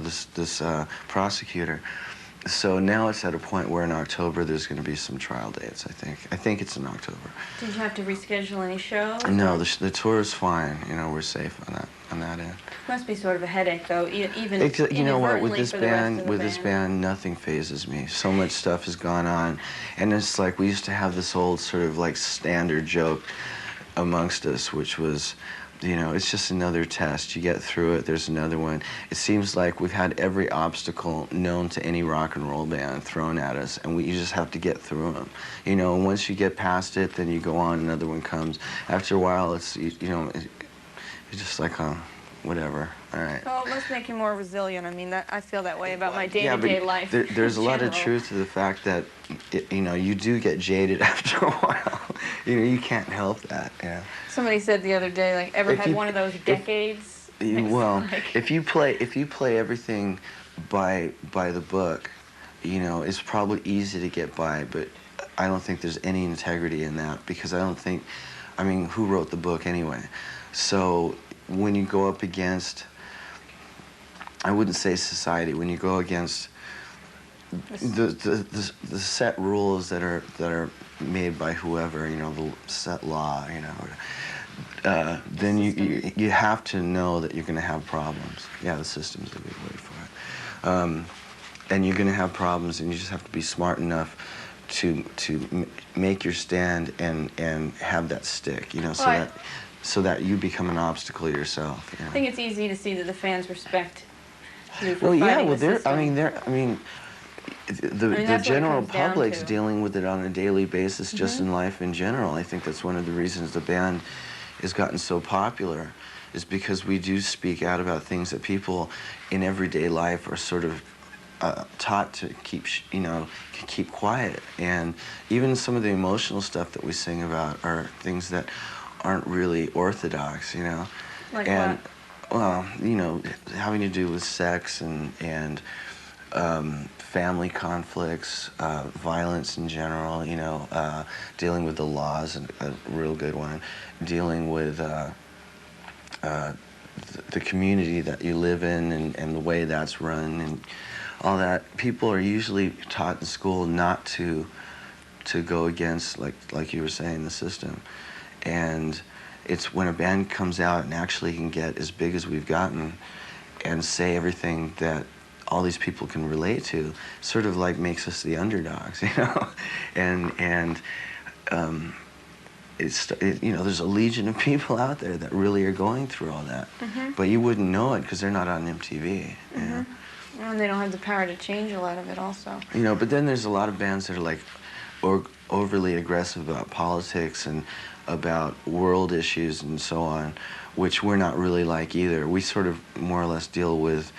this prosecutor. So now it's at a point where in October there's going to be some trial dates, I think. I think it's in October. Did you have to reschedule any shows? No, the tour is fine. You know, we're safe on that end. Must be sort of a headache, though, even you know what, with this for the rest of band, the this band, nothing phases me. So much stuff has gone on, and it's like we used to have this old sort of like standard joke amongst us, which was, you know, it's just another test. You get through it, there's another one. It seems like we've had every obstacle known to any rock and roll band thrown at us, and you just have to get through them. You know, and once you get past it, then you go on, another one comes. After a while, it's, you know, it's just like, whatever, all right. Well, it must make you more resilient. I mean, I feel that way about my day-to-day life. There's a lot of truth to the fact that, you know, you do get jaded after a while. You know, you can't help that, yeah. Somebody said the other day, like, ever had one of those decades? Well, if you play everything by the book, you know, it's probably easy to get by, but I don't think there's any integrity in that, because I don't think, I mean, who wrote the book anyway? So when you go up against, I wouldn't say society, when you go against the set rules that are made by whoever, you know, the set law, you know, then you have to know that you're going to have problems. Yeah, the system's a good word for it. And you're going to have problems, and you just have to be smart enough to make your stand and have that stick, you know, so that you become an obstacle yourself. You know? I think it's easy to see that the fans respect you for well, yeah, fighting well, the system. The general public's dealing with it on a daily basis, just in life in general. I think that's one of the reasons the band has gotten so popular, is because we do speak out about things that people in everyday life are sort of taught to keep, you know, keep quiet. And even some of the emotional stuff that we sing about are things that aren't really orthodox, you know. Like what? Well, you know, having to do with sex and family conflicts, violence in general, you know, dealing with the laws, a real good one, dealing with the community that you live in and the way that's run and all that. People are usually taught in school not to go against, like you were saying, the system. And it's when a band comes out and actually can get as big as we've gotten and say everything that all these people can relate to, sort of like makes us the underdogs, you know? And you know, there's a legion of people out there that really are going through all that. But you wouldn't know it because they're not on MTV. You know? And they don't have the power to change a lot of it also. You know, but then there's a lot of bands that are like overly aggressive about politics and about world issues and so on, which we're not really like either. We sort of more or less deal with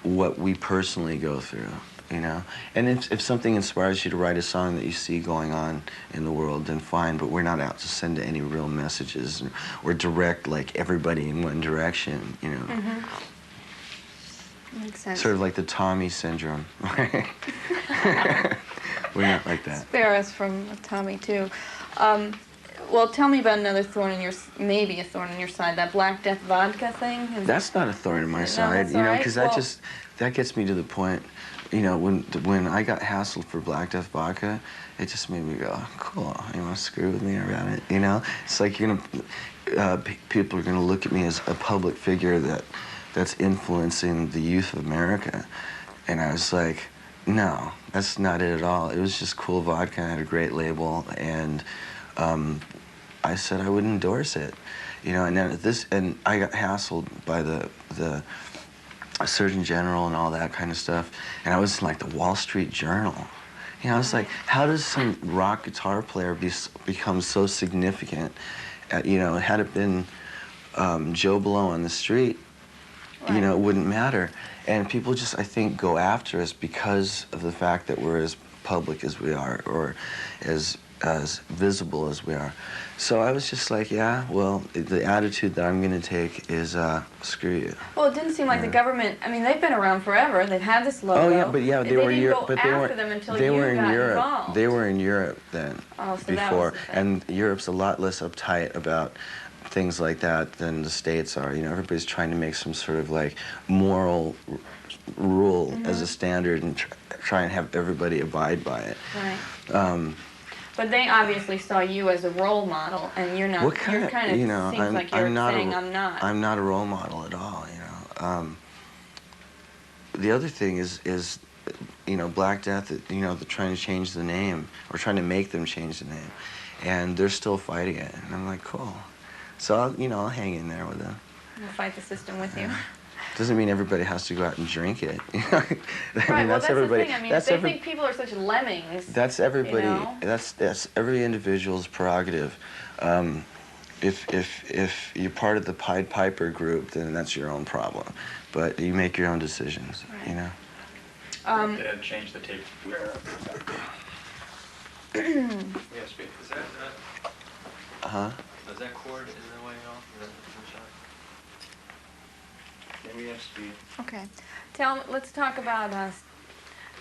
what we personally go through, you know? And if something inspires you to write a song that you see going on in the world, then fine, but we're not out to send any real messages or direct, like, everybody in one direction, you know? Makes sense. Sort of like the Tommy syndrome, right? We're not like that. Spare us from Tommy, too. Well, tell me about another thorn in your, maybe a thorn in your side, that Black Death vodka thing. That's not a thorn in my side, you know, because that gets me to the point, you know, when I got hassled for Black Death vodka, it just made me go, cool, you want to screw with me around it, you know? It's like you're gonna, people are gonna look at me as a public figure that's influencing the youth of America, and I was like, no, that's not it at all. It was just cool vodka, I had a great label, and I said I would endorse it, you know. And then I got hassled by the Surgeon General and all that kind of stuff, and I was in like the Wall Street Journal. You know, I was like, how does some rock guitar player become so significant? You know, had it been Joe Blow on the street, you know, it wouldn't matter. And people just, I think, go after us because of the fact that we're as public as we are, or as visible as we are. So I was just like, yeah, well, the attitude that I'm going to take is, screw you. Well, it didn't seem like the government, I mean, they've been around forever. They've had this logo. Oh, yeah, but yeah, they were in Europe. But they didn't go after them until you got involved. They were in Europe then, oh, so before. That was the thing. And Europe's a lot less uptight about things like that than the States are. You know, everybody's trying to make some sort of like moral rule as a standard and try and have everybody abide by it. Right. But they obviously saw you as a role model, and you're not. What kind You're of, kind of you know, seems like you're I'm not saying a, I'm not. I'm not a role model at all, you know. The other thing is, you know, Black Death, you know, they're trying to change the name, or trying to make them change the name, and they're still fighting it. And I'm like, cool. So, I'll hang in there with them. We'll fight the system with you. Doesn't mean everybody has to go out and drink it. You know? I Right. mean, Well, that's everybody. the thing. I mean, That's they think people are such lemmings. That's everybody. You know? That's every individual's prerogative. If you're part of the Pied Piper group, then that's your own problem. But you make your own decisions. Right. You know. Dad, change the tape. Yes, is that, Huh? is that cord in the way off? Is that the shot? Yeah, we have speed. Okay. Let's talk about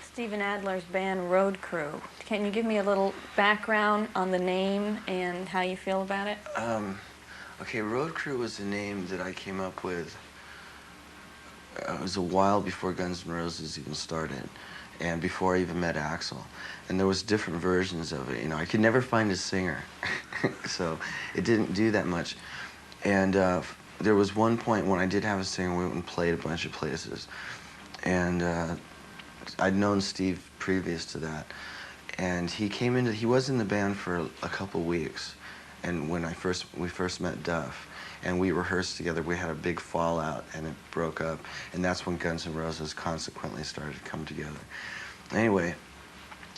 Steven Adler's band Road Crew. Can you give me a little background on the name and how you feel about it? Okay, Road Crew was a name that I came up with. It was a while before Guns N' Roses even started, and before I even met Axl. And there was different versions of it. You know, I could never find a singer, so it didn't do that much. And there was one point when I did have a singer. We went and played a bunch of places, and I'd known Steve previous to that, and he was in the band for a couple weeks, and when we first met Duff, and we rehearsed together, we had a big fallout, and it broke up, and that's when Guns N' Roses consequently started to come together. Anyway,